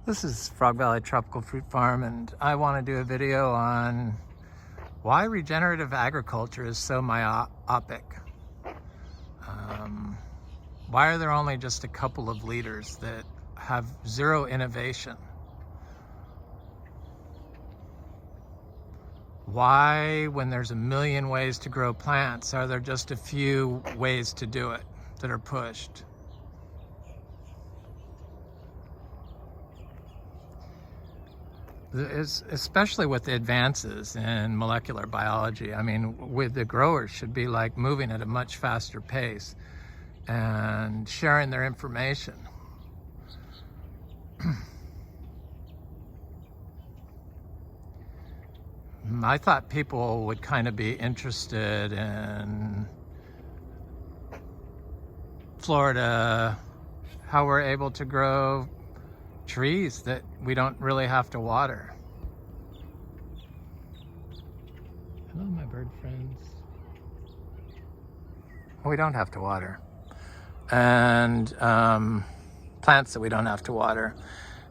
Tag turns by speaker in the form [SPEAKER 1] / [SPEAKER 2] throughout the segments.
[SPEAKER 1] This is Frog Valley Tropical Fruit Farm, and I want to do a video on why regenerative agriculture is so myopic. Why are there only just a couple of leaders that have zero innovation? Why, when there's a million ways to grow plants, are there just a few ways to do it that are pushed? Especially with the advances in molecular biology. I mean, the growers should be like moving at a much faster pace and sharing their information. I thought people would kind of be interested in Florida, how we're able to grow trees that we don't really have to water. Hello, my bird friends. We don't have to water. And plants that we don't have to water.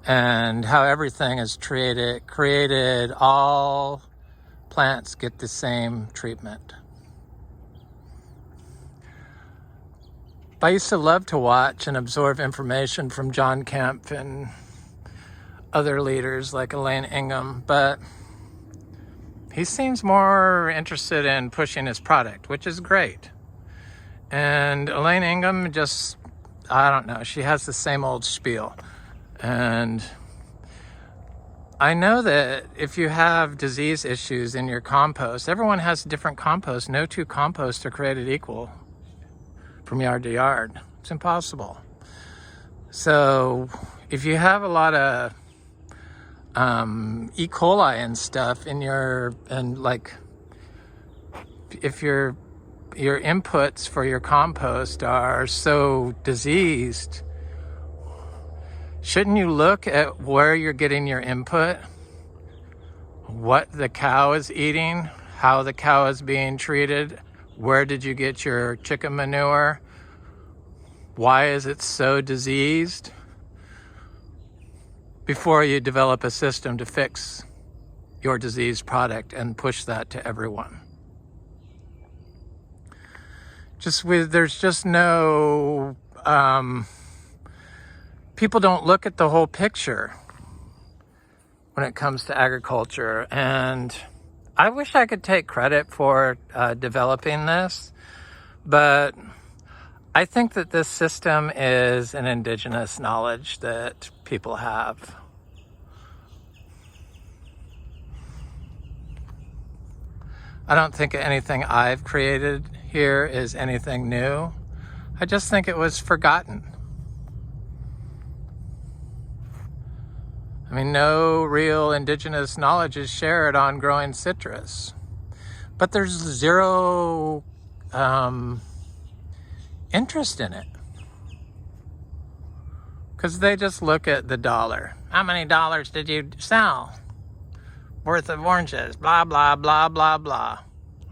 [SPEAKER 1] And how everything is created, all plants get the same treatment. I used to love to watch and absorb information from John Kemp and other leaders like Elaine Ingham, but he seems more interested in pushing his product, which is great. And Elaine Ingham just, I don't know, she has the same old spiel. And I know that if you have disease issues in your compost, everyone has different compost. No two composts are created equal from yard to yard. It's impossible. So if you have a lot of E. coli and stuff in if your inputs for your compost are so diseased, shouldn't you look at where you're getting your input, what the cow is eating, how the cow is being treated, where did you get your chicken manure, why is it so diseased, before you develop a system to fix your diseased product and push that to everyone. There's just no, people don't look at the whole picture when it comes to agriculture. And I wish I could take credit for developing this, but I think that this system is an indigenous knowledge that people have. I don't think anything I've created here is anything new. I just think it was forgotten. I mean, no real indigenous knowledge is shared on growing citrus, but there's zero interest in it, because they just look at the dollar. How many dollars did you sell worth of oranges? Blah, blah, blah, blah, blah.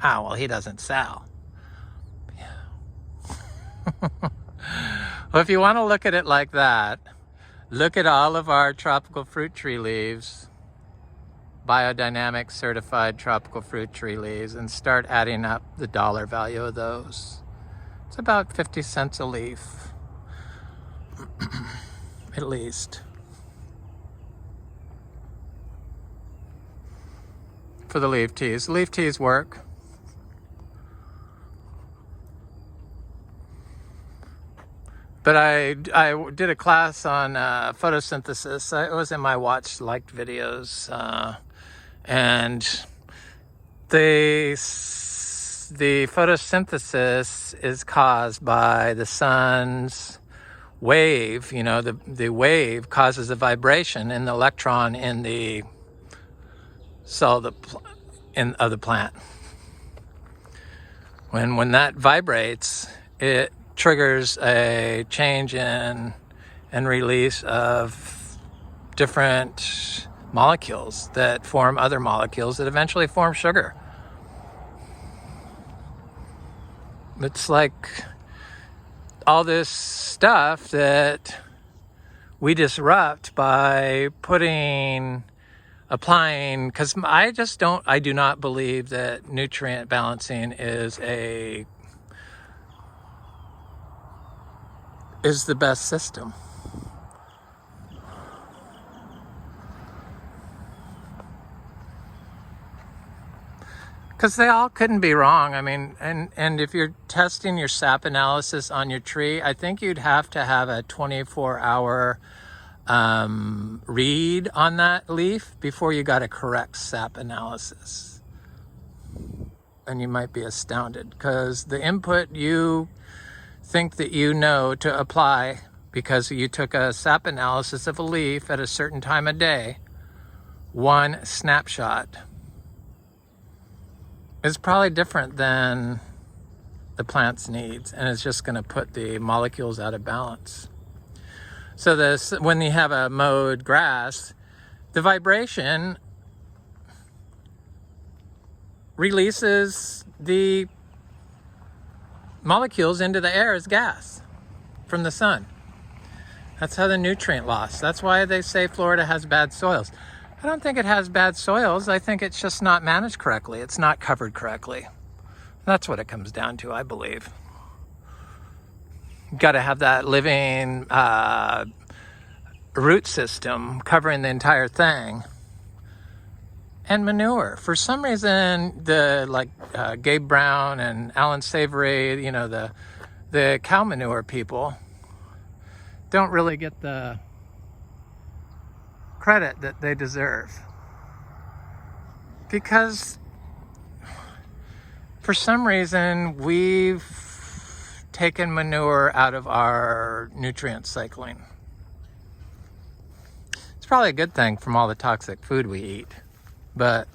[SPEAKER 1] Oh, well, he doesn't sell. Yeah. Well, if you want to look at it like that, look at all of our tropical fruit tree leaves, biodynamic certified tropical fruit tree leaves, and start adding up the dollar value of those. It's about 50 cents a leaf, at least. For the leaf teas. Leaf teas work. But I did a class on photosynthesis. It was in my watched liked videos. And the photosynthesis is caused by the sun's wave. You know, the wave causes a vibration in the electron in the cell of the plant. When that vibrates, it triggers a change in and release of different molecules that form other molecules that eventually form sugar. It's like all this stuff that we disrupt by applying, because I do not believe that nutrient balancing is the best system. Because they all couldn't be wrong. I mean, and if you're testing your sap analysis on your tree, I think you'd have to have a 24-hour read on that leaf before you got a correct sap analysis. And you might be astounded, because the input you think that you know to apply because you took a sap analysis of a leaf at a certain time of day, one snapshot, is probably different than the plant's needs, and it's just going to put the molecules out of balance. So when you have a mowed grass, the vibration releases the molecules into the air as gas from the sun. That's how the nutrient loss. That's why they say Florida has bad soils. I don't think it has bad soils. I think it's just not managed correctly. It's not covered correctly. That's what it comes down to, I believe. You've got to have that living root system covering the entire thing. And manure. For some reason, Gabe Brown and Alan Savory, the cow manure people, don't really get the credit that they deserve, because for some reason we've taken manure out of our nutrient cycling. It's probably a good thing from all the toxic food we eat, but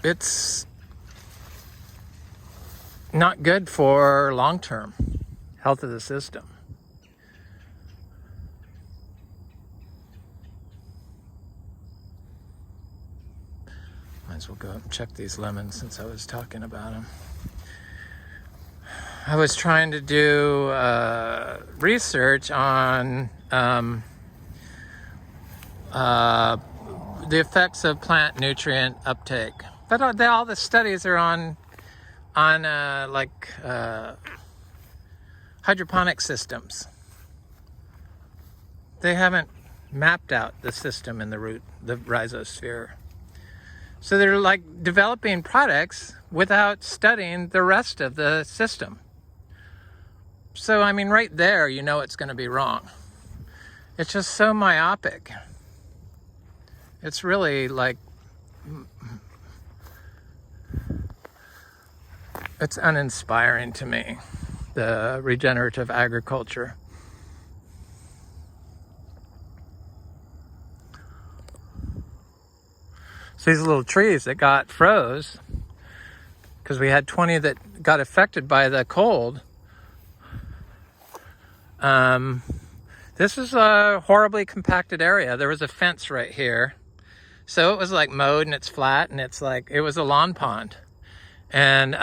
[SPEAKER 1] it's not good for long-term health of the system. Might as well go up and check these lemons since I was talking about them. I was trying to do research on the effects of plant nutrient uptake, but all the studies are on hydroponic systems. They haven't mapped out the system in the rhizosphere. So they're like developing products without studying the rest of the system. So, I mean, right there, you know it's going to be wrong. It's just so myopic. It's really it's uninspiring to me, the regenerative agriculture. So these little trees that got froze, because we had 20 that got affected by the cold. This is a horribly compacted area. There was a fence right here. So it was like mowed and it's flat, and it was a lawn pond. And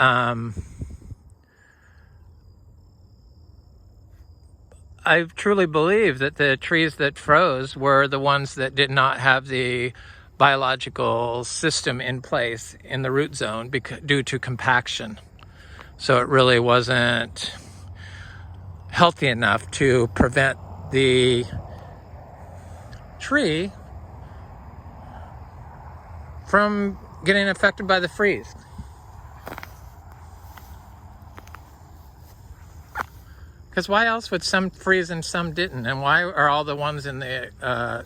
[SPEAKER 1] I truly believe that the trees that froze were the ones that did not have the biological system in place in the root zone due to compaction. So it really wasn't healthy enough to prevent the tree from getting affected by the freeze. Because why else would some freeze and some didn't? And why are all the ones in the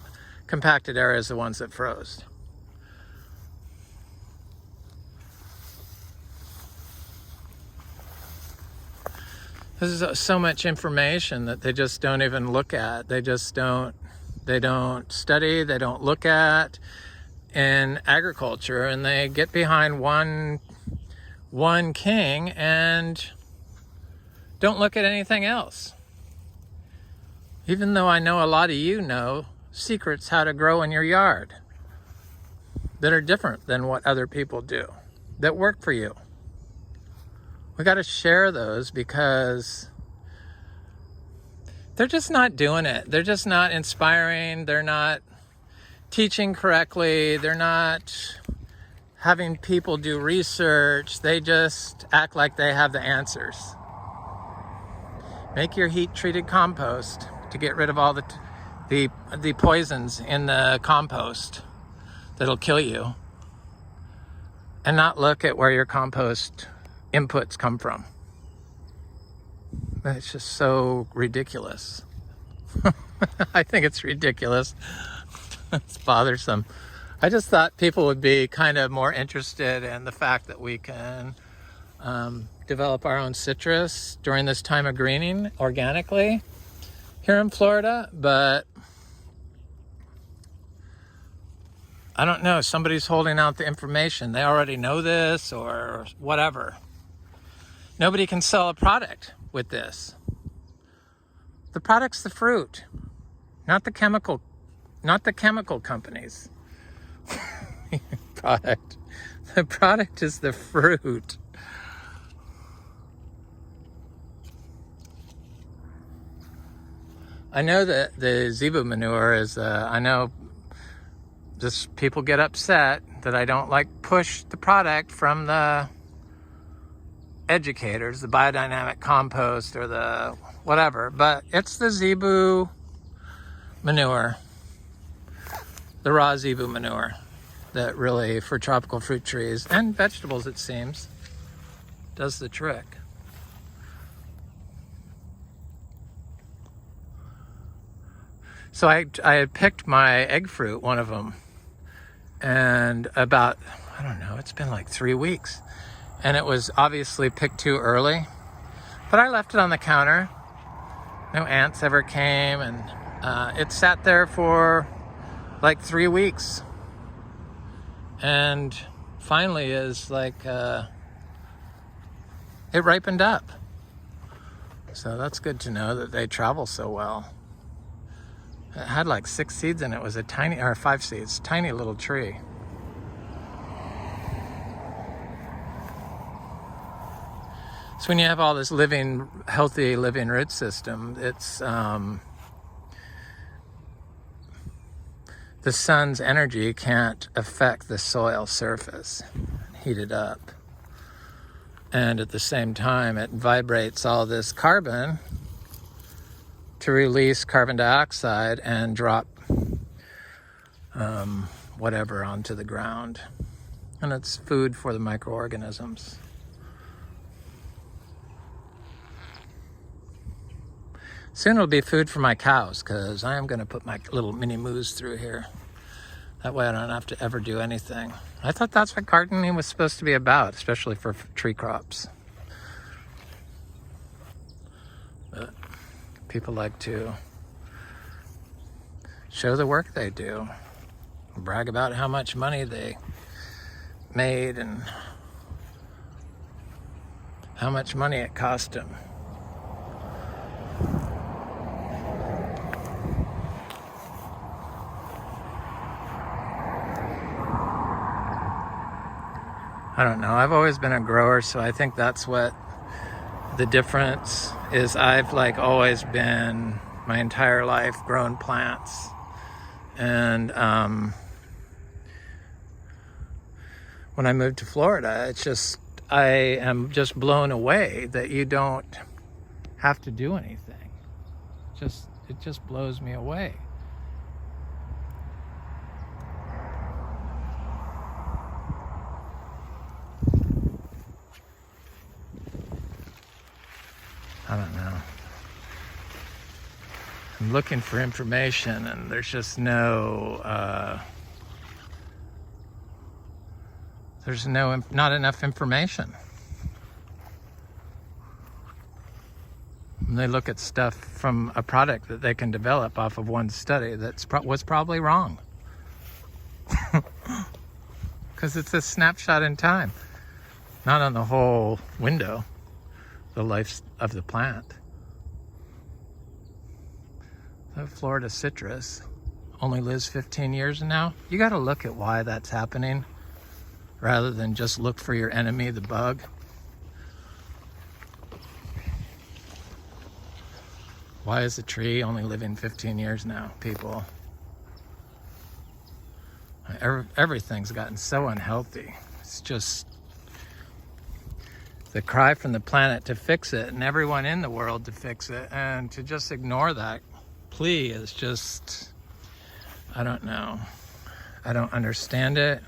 [SPEAKER 1] compacted areas the ones that froze? This is so much information that they just don't even look at. They don't study, they don't look at in agriculture, and they get behind one king and don't look at anything else. Even though I know a lot of you know secrets how to grow in your yard that are different than what other people do, that work for you. We got to share those, because they're just not doing it. They're just not inspiring. They're not teaching correctly. They're not having people do research. They just act like they have the answers. Make your heat-treated compost to get rid of all the poisons in the compost that'll kill you, and not look at where your compost inputs come from. It's just so ridiculous. I think it's ridiculous. It's bothersome. I just thought people would be kind of more interested in the fact that we can develop our own citrus during this time of greening organically here in Florida, but I don't know. Somebody's holding out the information. They already know this or whatever. Nobody can sell a product with this. The product's the fruit, not the chemical companies. Product. The product is the fruit. I know that the zebu manure is, I know just people get upset that I don't push the product from the educators, the biodynamic compost or the whatever, but it's the zebu manure, the raw zebu manure that really, for tropical fruit trees and vegetables, it seems, does the trick. So I had picked my egg fruit, one of them, and about, I don't know, it's been 3 weeks, and it was obviously picked too early, but I left it on the counter. No ants ever came, and it sat there for 3 weeks, and finally is it ripened up. So that's good to know that they travel so well. It had 6 seeds in it. It was a tiny, or 5 seeds, tiny little tree. So when you have all this healthy living root system, it's the sun's energy can't affect the soil surface, heat it up. And at the same time, it vibrates all this carbon to release carbon dioxide and drop whatever onto the ground. And it's food for the microorganisms. Soon it'll be food for my cows, because I am going to put my little mini moose through here. That way I don't have to ever do anything. I thought that's what gardening was supposed to be about, especially for tree crops. But people like to show the work they do, brag about how much money they made and how much money it cost them. I don't know. I've always been a grower, so I think that's what the difference is. I've always been my entire life grown plants, and when I moved to Florida, it's just, I am just blown away that you don't have to do anything. It just blows me away. I don't know. I'm looking for information, and there's just not enough information. And they look at stuff from a product that they can develop off of one study was probably wrong. Because it's a snapshot in time, not on the whole window, the life of the plant. The Florida citrus only lives 15 years now. You got to look at why that's happening, rather than just look for your enemy, the bug. Why is the tree only living 15 years now, people? Everything's gotten so unhealthy. It's just the cry from the planet to fix it and everyone in the world to fix it, and to just ignore that plea is just, I don't know. I don't understand it.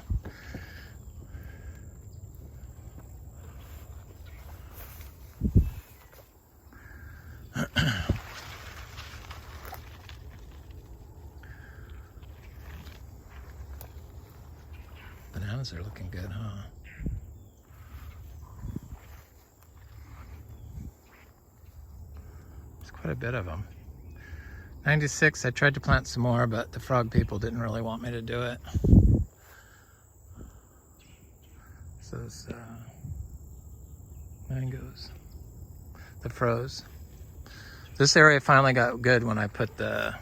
[SPEAKER 1] Bananas are looking good, huh? There's quite a bit of them. 96, I tried to plant some more, but the frog people didn't really want me to do it. So those mangoes, the froze. This area finally got good when I put the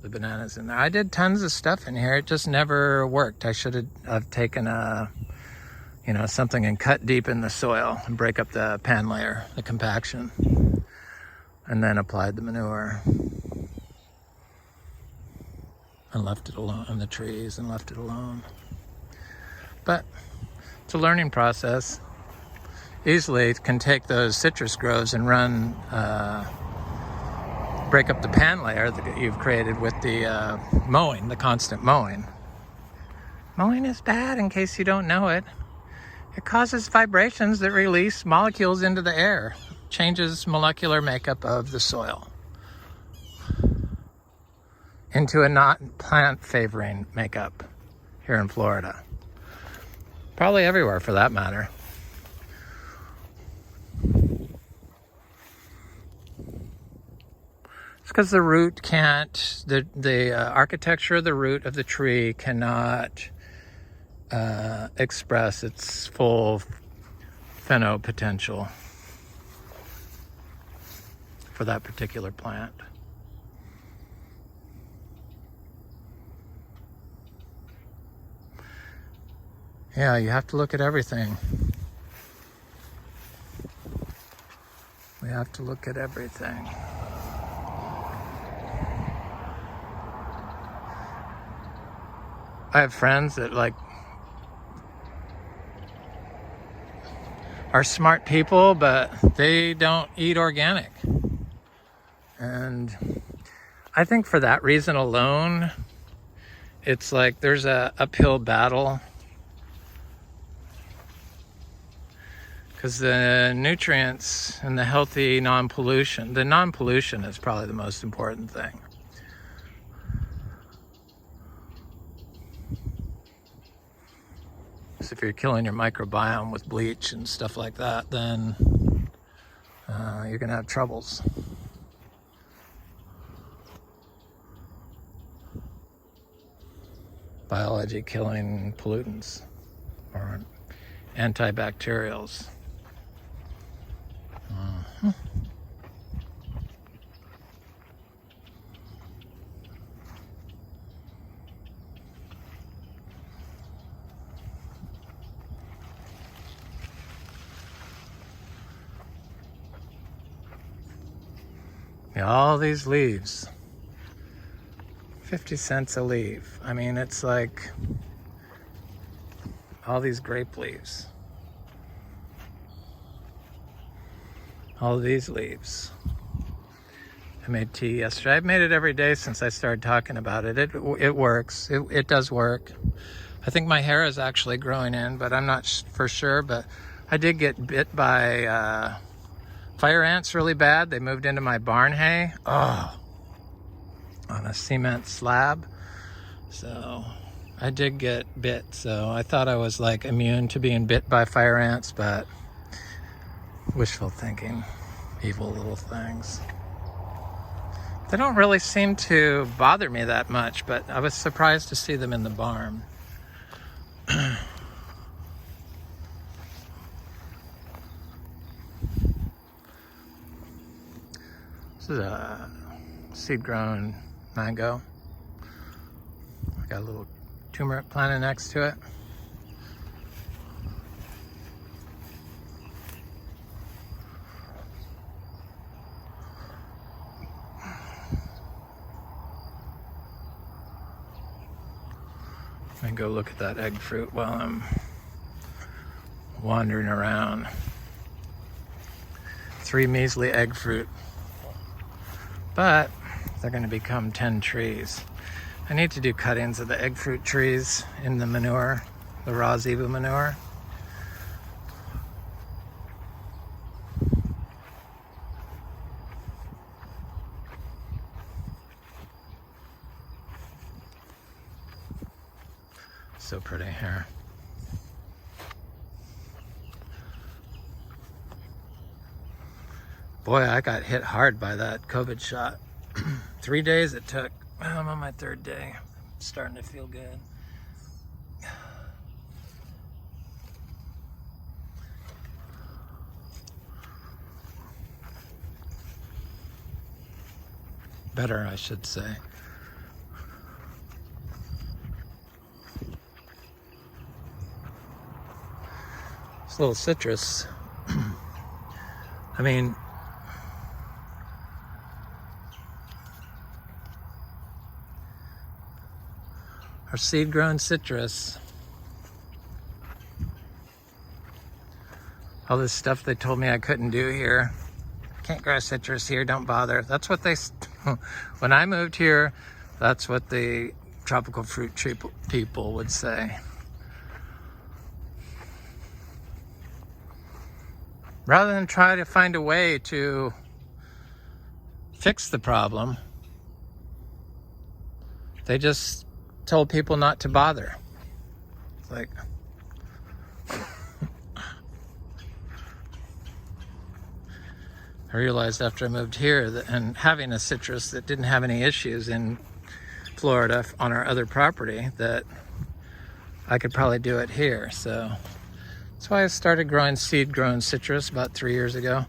[SPEAKER 1] bananas in there. I did tons of stuff in here. It just never worked. I should have taken something and cut deep in the soil and break up the pan layer, the compaction, and then applied the manure and left it alone, and the trees, and left it alone. But it's a learning process. Easily can take those citrus groves and run, break up the pan layer that you've created with the mowing, the constant mowing. Mowing is bad, in case you don't know it. It causes vibrations that release molecules into the air, changes molecular makeup of the soil into a not plant favoring makeup here in Florida. Probably everywhere for that matter. It's because the root can't, the architecture of the root of the tree cannot express its full pheno potential for that particular plant. Yeah, you have to look at everything. We have to look at everything. I have friends that are smart people, but they don't eat organic. And I think for that reason alone, it's like there's a uphill battle. Because the nutrients and the healthy non-pollution, the non-pollution is probably the most important thing. So if you're killing your microbiome with bleach and stuff like that, then you're going to have troubles. Biology killing pollutants or antibacterials. Yeah, all these leaves, 50 cents a leaf. I mean, it's like all these grape leaves. All these leaves. I made tea yesterday. I've made it every day since I started talking about it. It works. It does work. I think my hair is actually growing in, but I'm not for sure. But I did get bit by fire ants really bad. They moved into my barn hay. Oh, on a cement slab. So I did get bit. So I thought I was like immune to being bit by fire ants, but wishful thinking, evil little things. They don't really seem to bother me that much, but I was surprised to see them in the barn. This is a seed-grown mango. I got a little turmeric planted next to it. Let me go look at that egg fruit while I'm wandering around. 3 measly egg fruit. But they're going to become 10 trees. I need to do cuttings of the egg fruit trees in the manure, the raw zebu manure. So pretty here. Boy, I got hit hard by that COVID shot. 3 days it took. I'm on my 3rd day. I'm starting to feel good. Better, I should say. This little citrus, I mean, our seed-grown citrus, all this stuff they told me I couldn't do here. Can't grow citrus here, don't bother. That's what they, when I moved here, that's what the tropical fruit tree people would say. Rather than try to find a way to fix the problem, they just told people not to bother. It's like, I realized after I moved here that, and having a citrus that didn't have any issues in Florida on our other property, that I could probably do it here. So that's why I started growing seed-grown citrus about 3 years ago.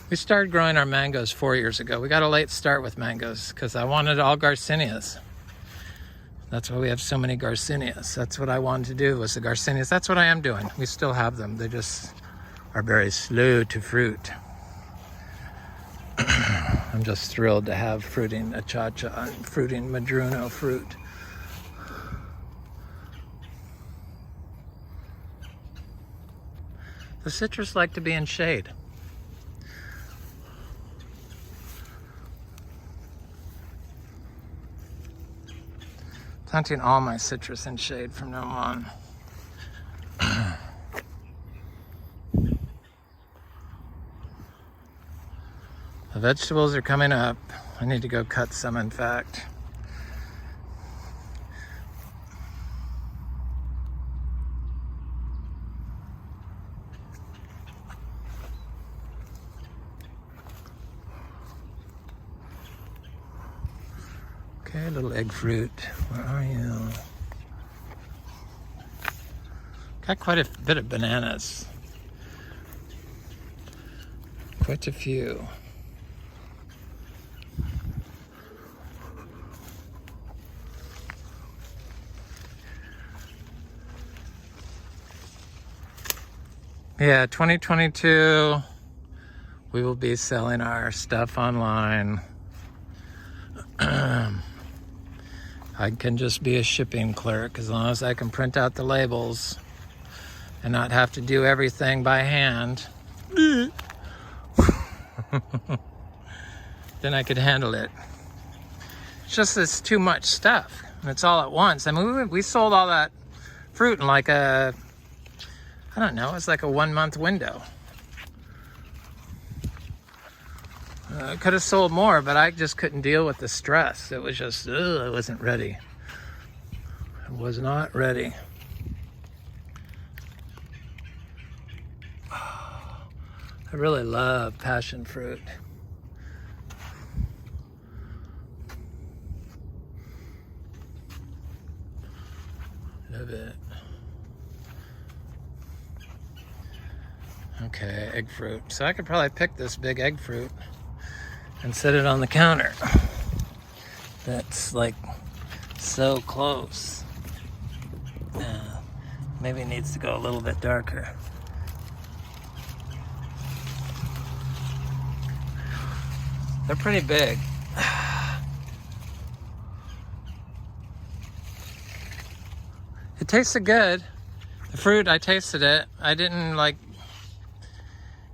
[SPEAKER 1] We started growing our mangoes 4 years ago. We got a late start with mangoes because I wanted all Garcinias. That's why we have so many Garcinias. That's what I wanted to do, was the Garcinias. That's what I am doing. We still have them. They just are very slow to fruit. I'm just thrilled to have fruiting achacha and fruiting madruno fruit. The citrus like to be in shade. Planting all my citrus in shade from now on. The vegetables are coming up. I need to go cut some, in fact. Okay, little egg fruit. Where are you? Got quite a bit of bananas. Quite a few. Yeah, 2022, we will be selling our stuff online. I can just be a shipping clerk as long as I can print out the labels and not have to do everything by hand. Then I could handle it. It's just it's too much stuff and it's all at once. I mean, we sold all that fruit in like a, I don't know, it's like a 1 month window. Could have sold more, but I just couldn't deal with the stress. It was just, I wasn't ready. I was not ready. I really love passion fruit. Love it. Okay, egg fruit. So I could probably pick this big egg fruit and set it on the counter. That's like so close. Maybe it needs to go a little bit darker. They're pretty big. It tasted good. The fruit, I tasted it. I didn't like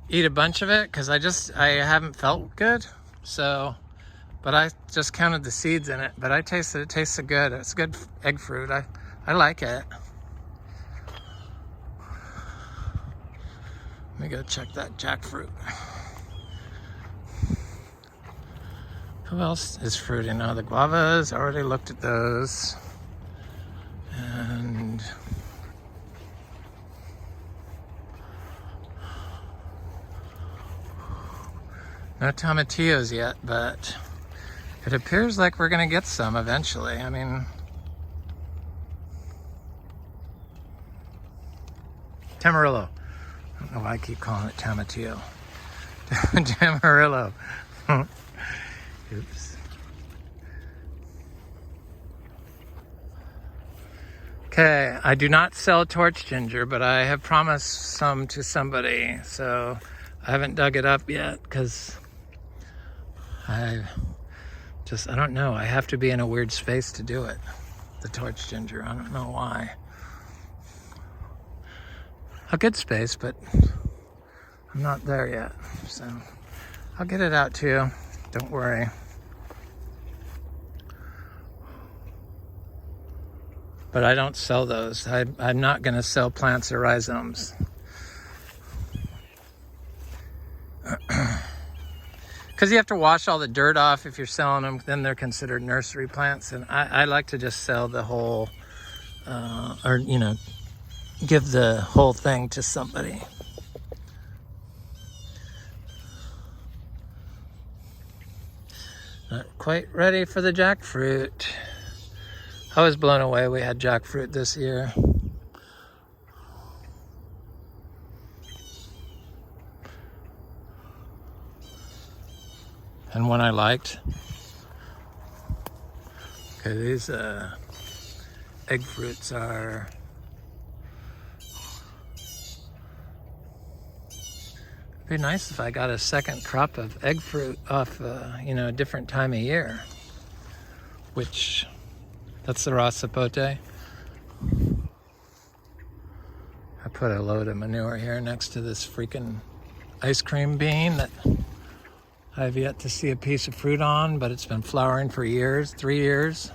[SPEAKER 1] eat a bunch of it because I haven't felt good. So, but I just counted the seeds in it. But I tasted it. Tasted good. It's good egg fruit. I like it. Let me go check that jackfruit. Who else is fruiting? Oh, the guavas. I already looked at those. And no tomatillos yet, but it appears like we're gonna get some eventually. I mean, Tamarillo. I don't know why I keep calling it tomatillo. Tamarillo. Oops. Okay, I do not sell torch ginger, but I have promised some to somebody, so I haven't dug it up yet because I don't know. I have to be in a weird space to do it. The torch ginger, I don't know why. A good space, but I'm not there yet, so I'll get it out to you. Don't worry. But I don't sell those. I'm not going to sell plants or rhizomes. Because you have to wash all the dirt off if you're selling them. Then they're considered nursery plants. And I like to just sell the whole, or, you know, give the whole thing to somebody. Not quite ready for the jackfruit. I was blown away we had jackfruit this year. And one I liked. Okay, these egg fruits are it'd be nice if I got a second crop of egg fruit off, you know, a different time of year. Which, that's the raw sapote. I put a load of manure here next to this freaking ice cream bean that I've yet to see a piece of fruit on, but it's been flowering for years, 3 years.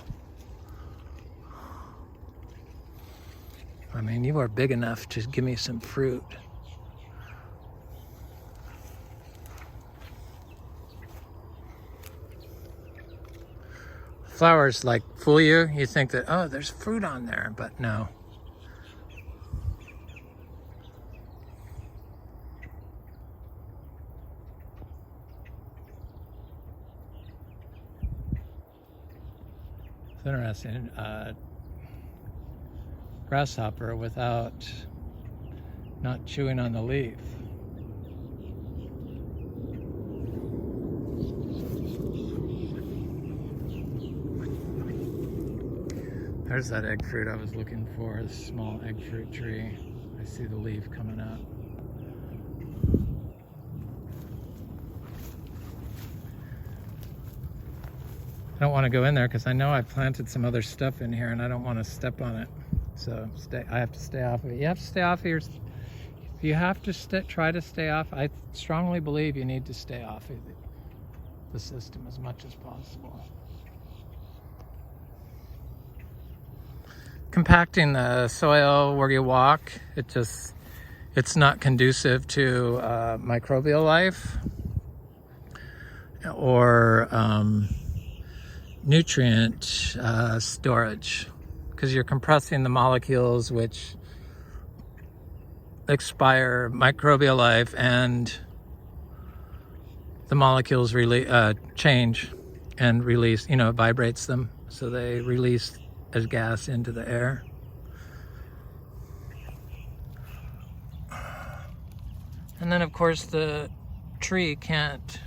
[SPEAKER 1] I mean, you are big enough to give me some fruit. Flowers like fool you. You think that, oh, there's fruit on there, but no. It's interesting. Grasshopper without not chewing on the leaf. There's that egg fruit I was looking for, a small egg fruit tree. I see the leaf coming up. I don't want to go in there because I know I planted some other stuff in here and I don't want to step on it. So I have to stay off of it. You have to stay off of your, you have to try to stay off. I strongly believe you need to stay off of the system as much as possible. Compacting the soil where you walk, it's not conducive to microbial life or nutrient storage, because you're compressing the molecules which expire microbial life, and the molecules really change and release, you know, it vibrates them, so they release as gas into the air. And then of course the tree can't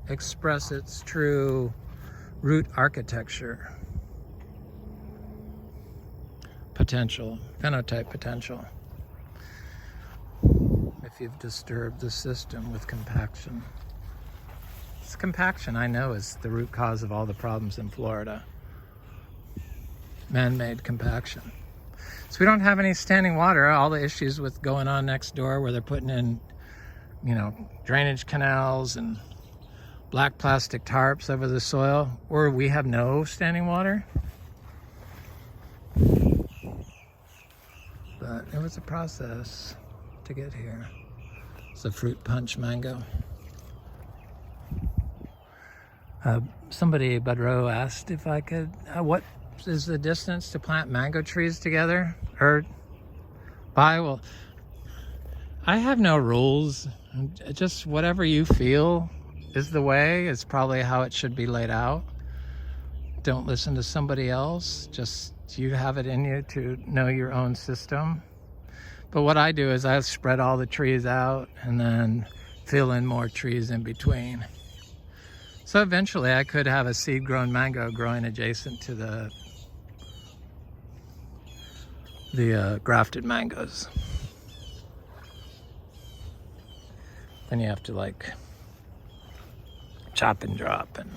[SPEAKER 1] express its true root architecture potential, phenotype potential, if you've disturbed the system with compaction. This compaction, I know, is the root cause of all the problems in Florida. Man-made compaction. So we don't have any standing water. All the issues with going on next door where they're putting in, you know, drainage canals and black plastic tarps over the soil, or we have no standing water. But it was a process to get here. It's a fruit punch mango. Somebody, Budrow, asked if I could, what is the distance to plant mango trees together? Or by, well, I have no rules. Just whatever you feel is the way, is probably how it should be laid out. Don't listen to somebody else. Just you have it in you to know your own system. But what I do is I spread all the trees out and then fill in more trees in between. So eventually I could have a seed-grown mango growing adjacent to the grafted mangoes. Then you have to like chop and drop and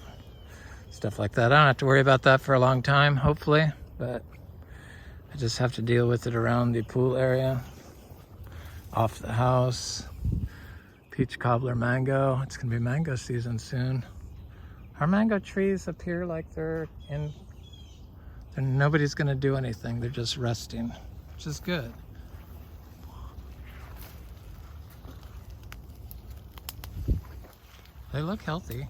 [SPEAKER 1] stuff like that. I don't have to worry about that for a long time, hopefully, but I just have to deal with it around the pool area, off the house. Peach cobbler mango. It's gonna be mango season soon. Our mango trees appear like nobody's gonna do anything. They're just resting, which is good. They look healthy.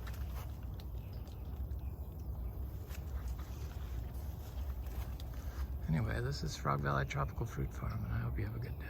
[SPEAKER 1] Anyway, this is Frog Valley Tropical Fruit Farm, and I hope you have a good day.